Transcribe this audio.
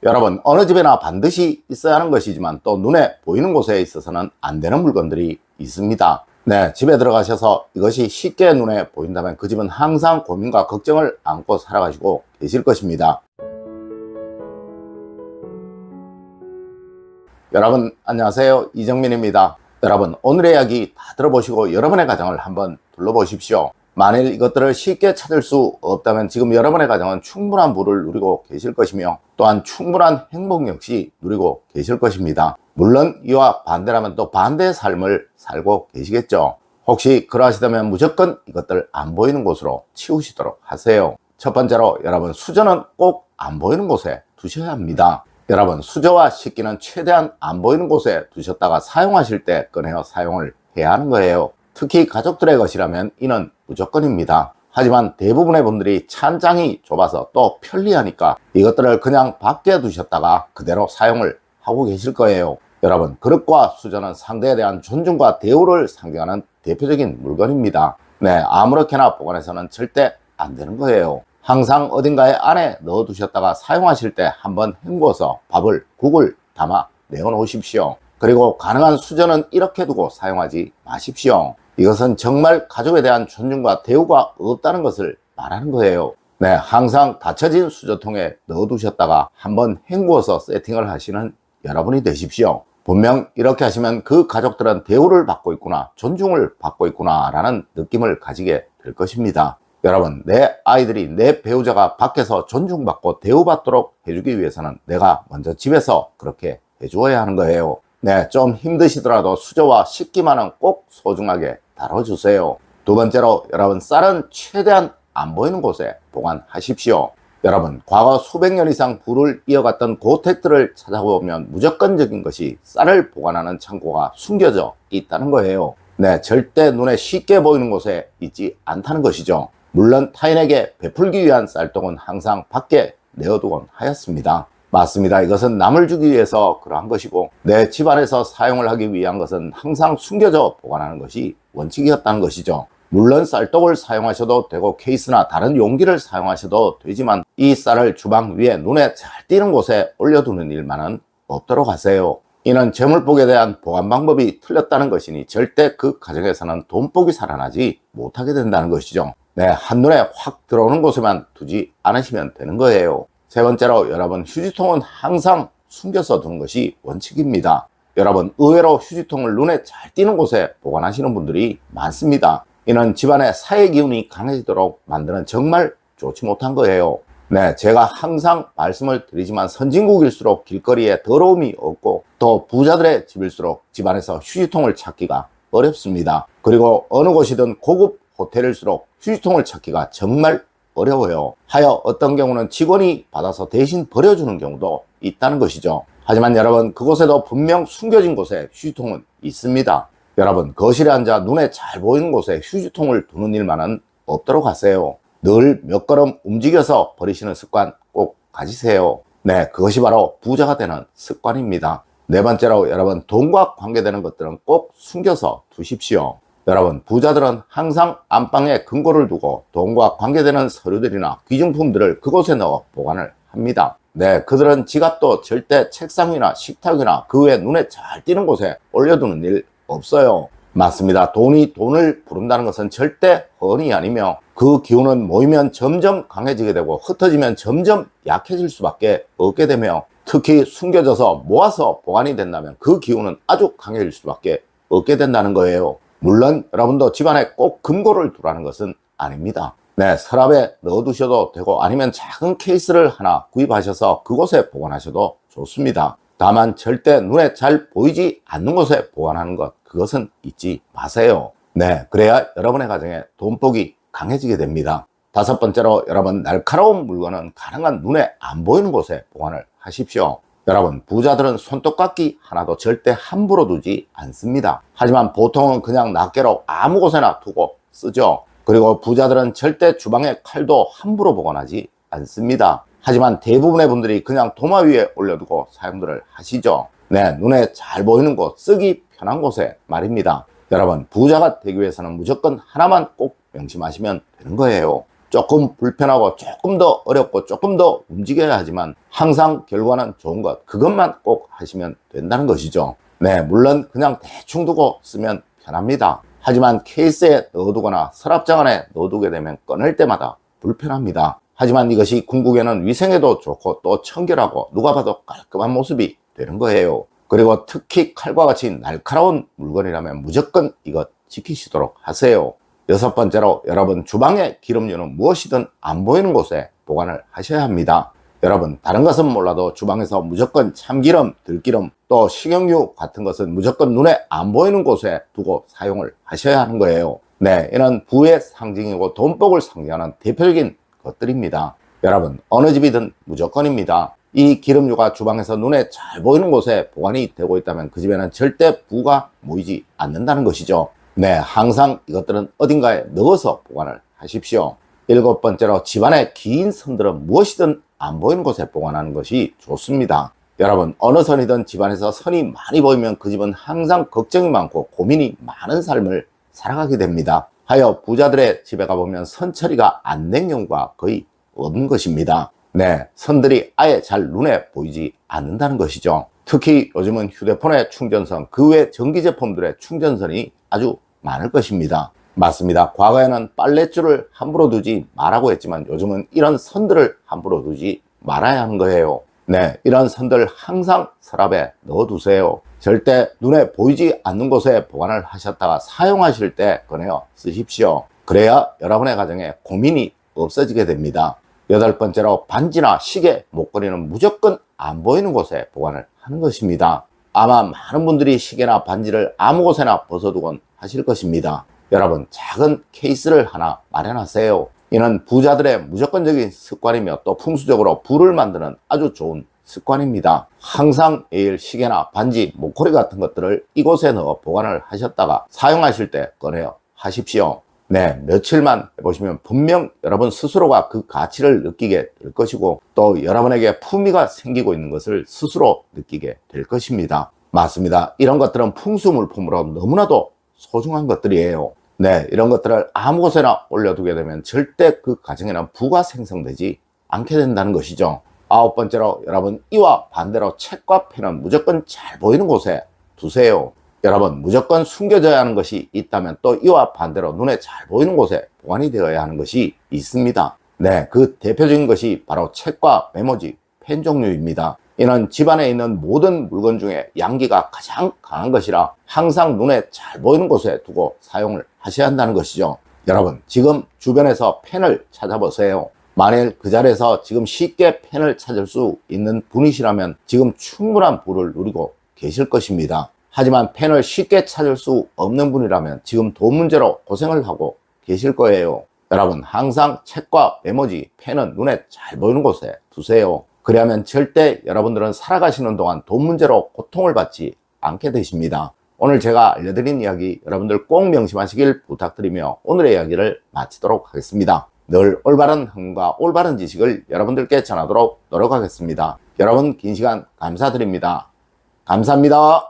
여러분, 어느 집에나 반드시 있어야 하는 것이지만 또 눈에 보이는 곳에 있어서는 안 되는 물건들이 있습니다. 네, 집에 들어가셔서 이것이 쉽게 눈에 보인다면 그 집은 항상 고민과 걱정을 안고 살아가시고 계실 것입니다. 여러분 안녕하세요, 이정민입니다. 여러분, 오늘의 이야기 다 들어보시고 여러분의 가정을 한번 둘러보십시오. 만일 이것들을 쉽게 찾을 수 없다면 지금 여러분의 가정은 충분한 부를 누리고 계실 것이며 또한 충분한 행복 역시 누리고 계실 것입니다. 물론 이와 반대라면 또 반대의 삶을 살고 계시겠죠. 혹시 그러하시다면 무조건 이것들 안 보이는 곳으로 치우시도록 하세요. 첫 번째로 여러분, 수저는 꼭 안 보이는 곳에 두셔야 합니다. 여러분, 수저와 식기는 최대한 안 보이는 곳에 두셨다가 사용하실 때 꺼내어 사용을 해야 하는 거예요. 특히 가족들의 것이라면 이는 무조건입니다. 하지만 대부분의 분들이 찬장이 좁아서 또 편리하니까 이것들을 그냥 밖에 두셨다가 그대로 사용을 하고 계실 거예요. 여러분, 그릇과 수저는 상대에 대한 존중과 대우를 상징하는 대표적인 물건입니다. 네, 아무렇게나 보관해서는 절대 안 되는 거예요. 항상 어딘가에 안에 넣어 두셨다가 사용하실 때 한번 헹궈서 밥을, 국을 담아 내어 놓으십시오. 그리고 가능한 수저는 이렇게 두고 사용하지 마십시오. 이것은 정말 가족에 대한 존중과 대우가 없다는 것을 말하는 거예요. 네, 항상 닫혀진 수저통에 넣어 두셨다가 한번 헹구어서 세팅을 하시는 여러분이 되십시오. 분명 이렇게 하시면 그 가족들은 대우를 받고 있구나, 존중을 받고 있구나 라는 느낌을 가지게 될 것입니다. 여러분, 내 아이들이, 내 배우자가 밖에서 존중받고 대우받도록 해주기 위해서는 내가 먼저 집에서 그렇게 해주어야 하는 거예요. 네, 좀 힘드시더라도 수저와 식기만은 꼭 소중하게 다뤄주세요. 두 번째로 여러분, 쌀은 최대한 안 보이는 곳에 보관하십시오. 여러분, 과거 수백 년 이상 부를 이어갔던 고택들을 찾아보면 무조건적인 것이 쌀을 보관하는 창고가 숨겨져 있다는 거예요. 네, 절대 눈에 쉽게 보이는 곳에 있지 않다는 것이죠. 물론 타인에게 베풀기 위한 쌀떡은 항상 밖에 내어두곤 하였습니다. 맞습니다. 이것은 남을 주기 위해서 그러한 것이고 내 집안에서 사용을 하기 위한 것은 항상 숨겨져 보관하는 것이 원칙이었다는 것이죠. 물론 쌀떡을 사용하셔도 되고 케이스나 다른 용기를 사용하셔도 되지만 이 쌀을 주방 위에 눈에 잘 띄는 곳에 올려두는 일만은 없도록 하세요. 이는 재물복에 대한 보관 방법이 틀렸다는 것이니 절대 그 가정에서는 돈복이 살아나지 못하게 된다는 것이죠. 네, 한눈에 확 들어오는 곳에만 두지 않으시면 되는 거예요. 세 번째로 여러분, 휴지통은 항상 숨겨서 두는 것이 원칙입니다. 여러분, 의외로 휴지통을 눈에 잘 띄는 곳에 보관하시는 분들이 많습니다. 이는 집안의 사회 기운이 강해지도록 만드는 정말 좋지 못한 거예요. 네, 제가 항상 말씀을 드리지만 선진국일수록 길거리에 더러움이 없고 또 부자들의 집일수록 집안에서 휴지통을 찾기가 어렵습니다. 그리고 어느 곳이든 고급 호텔일수록 휴지통을 찾기가 정말 어려워요. 하여 어떤 경우는 직원이 받아서 대신 버려주는 경우도 있다는 것이죠. 하지만 여러분, 그곳에도 분명 숨겨진 곳에 휴지통은 있습니다. 여러분, 거실에 앉아 눈에 잘 보이는 곳에 휴지통을 두는 일만은 없도록 하세요. 늘 몇 걸음 움직여서 버리시는 습관 꼭 가지세요. 네, 그것이 바로 부자가 되는 습관입니다. 네 번째로 여러분, 돈과 관계되는 것들은 꼭 숨겨서 두십시오. 여러분, 부자들은 항상 안방에 금고를 두고 돈과 관계되는 서류들이나 귀중품들을 그곳에 넣어 보관을 합니다. 네, 그들은 지갑도 절대 책상 위나 식탁 위나 그 외 눈에 잘 띄는 곳에 올려두는 일 없어요. 맞습니다. 돈이 돈을 부른다는 것은 절대 허언이 아니며 그 기운은 모이면 점점 강해지게 되고 흩어지면 점점 약해질 수밖에 없게 되며 특히 숨겨져서 모아서 보관이 된다면 그 기운은 아주 강해질 수밖에 없게 된다는 거예요. 물론 여러분도 집안에 꼭 금고를 두라는 것은 아닙니다. 네, 서랍에 넣어두셔도 되고 아니면 작은 케이스를 하나 구입하셔서 그곳에 보관하셔도 좋습니다. 다만 절대 눈에 잘 보이지 않는 곳에 보관하는 것, 그것은 잊지 마세요. 네, 그래야 여러분의 가정에 돈복이 강해지게 됩니다. 다섯 번째로 여러분, 날카로운 물건은 가능한 눈에 안 보이는 곳에 보관을 하십시오. 여러분, 부자들은 손톱깎이 하나도 절대 함부로 두지 않습니다. 하지만 보통은 그냥 낱개로 아무 곳에나 두고 쓰죠. 그리고 부자들은 절대 주방에 칼도 함부로 보관하지 않습니다. 하지만 대부분의 분들이 그냥 도마 위에 올려두고 사용들을 하시죠. 네, 눈에 잘 보이는 곳, 쓰기 편한 곳에 말입니다. 여러분, 부자가 되기 위해서는 무조건 하나만 꼭 명심하시면 되는 거예요. 조금 불편하고 조금 더 어렵고 조금 더 움직여야 하지만 항상 결과는 좋은 것, 그것만 꼭 하시면 된다는 것이죠. 네, 물론 그냥 대충 두고 쓰면 편합니다. 하지만 케이스에 넣어두거나 서랍장 안에 넣어두게 되면 꺼낼 때마다 불편합니다. 하지만 이것이 궁극에는 위생에도 좋고 또 청결하고 누가 봐도 깔끔한 모습이 되는 거예요. 그리고 특히 칼과 같이 날카로운 물건이라면 무조건 이것 지키시도록 하세요. 여섯 번째로, 여러분 주방의 기름류는 무엇이든 안 보이는 곳에 보관을 하셔야 합니다. 여러분, 다른 것은 몰라도 주방에서 무조건 참기름, 들기름, 또 식용유 같은 것은 무조건 눈에 안 보이는 곳에 두고 사용을 하셔야 하는 거예요. 네, 이는 부의 상징이고 돈복을 상징하는 대표적인 것들입니다. 여러분, 어느 집이든 무조건입니다. 이 기름류가 주방에서 눈에 잘 보이는 곳에 보관이 되고 있다면 그 집에는 절대 부가 모이지 않는다는 것이죠. 네, 항상 이것들은 어딘가에 넣어서 보관을 하십시오. 일곱 번째로, 집안의 긴 선들은 무엇이든 안 보이는 곳에 보관하는 것이 좋습니다. 여러분, 어느 선이든 집안에서 선이 많이 보이면 그 집은 항상 걱정이 많고 고민이 많은 삶을 살아가게 됩니다. 하여 부자들의 집에 가보면 선 처리가 안 된 경우가 거의 없는 것입니다. 네, 선들이 아예 잘 눈에 보이지 않는다는 것이죠. 특히 요즘은 휴대폰의 충전선, 그 외 전기 제품들의 충전선이 아주 많을 것입니다. 맞습니다. 과거에는 빨랫줄을 함부로 두지 말라고 했지만 요즘은 이런 선들을 함부로 두지 말아야 하는 거예요. 네, 이런 선들 항상 서랍에 넣어두세요. 절대 눈에 보이지 않는 곳에 보관을 하셨다가 사용하실 때 꺼내어 쓰십시오. 그래야 여러분의 가정에 고민이 없어지게 됩니다. 여덟 번째로, 반지나 시계, 목걸이는 무조건 안 보이는 곳에 보관을 하는 것입니다. 아마 많은 분들이 시계나 반지를 아무 곳에나 벗어두곤 하실 것입니다. 여러분, 작은 케이스를 하나 마련하세요. 이는 부자들의 무조건적인 습관이며 또 풍수적으로 부를 만드는 아주 좋은 습관입니다. 항상 매일 시계나 반지, 목걸이 같은 것들을 이곳에 넣어 보관을 하셨다가 사용하실 때 꺼내어 하십시오. 네, 며칠만 해보시면 분명 여러분 스스로가 그 가치를 느끼게 될 것이고 또 여러분에게 품위가 생기고 있는 것을 스스로 느끼게 될 것입니다. 맞습니다. 이런 것들은 풍수물품으로 너무나도 소중한 것들이에요. 네, 이런 것들을 아무 곳에나 올려두게 되면 절대 그 가정에는 부가 생성되지 않게 된다는 것이죠. 아홉 번째로, 여러분 이와 반대로 책과 펜은 무조건 잘 보이는 곳에 두세요. 여러분, 무조건 숨겨져야 하는 것이 있다면 또 이와 반대로 눈에 잘 보이는 곳에 보관이 되어야 하는 것이 있습니다. 네, 그 대표적인 것이 바로 책과 메모지, 펜 종류입니다. 이는 집안에 있는 모든 물건 중에 양기가 가장 강한 것이라 항상 눈에 잘 보이는 곳에 두고 사용을 하셔야 한다는 것이죠. 여러분, 지금 주변에서 펜을 찾아보세요. 만일 그 자리에서 지금 쉽게 펜을 찾을 수 있는 분이시라면 지금 충분한 부를 누리고 계실 것입니다. 하지만 펜을 쉽게 찾을 수 없는 분이라면 지금 돈 문제로 고생을 하고 계실 거예요. 여러분, 항상 책과 메모지, 펜은 눈에 잘 보이는 곳에 두세요. 그래야만 절대 여러분들은 살아가시는 동안 돈 문제로 고통을 받지 않게 되십니다. 오늘 제가 알려드린 이야기 여러분들 꼭 명심하시길 부탁드리며 오늘의 이야기를 마치도록 하겠습니다. 늘 올바른 흥과 올바른 지식을 여러분들께 전하도록 노력하겠습니다. 여러분, 긴 시간 감사드립니다. 감사합니다.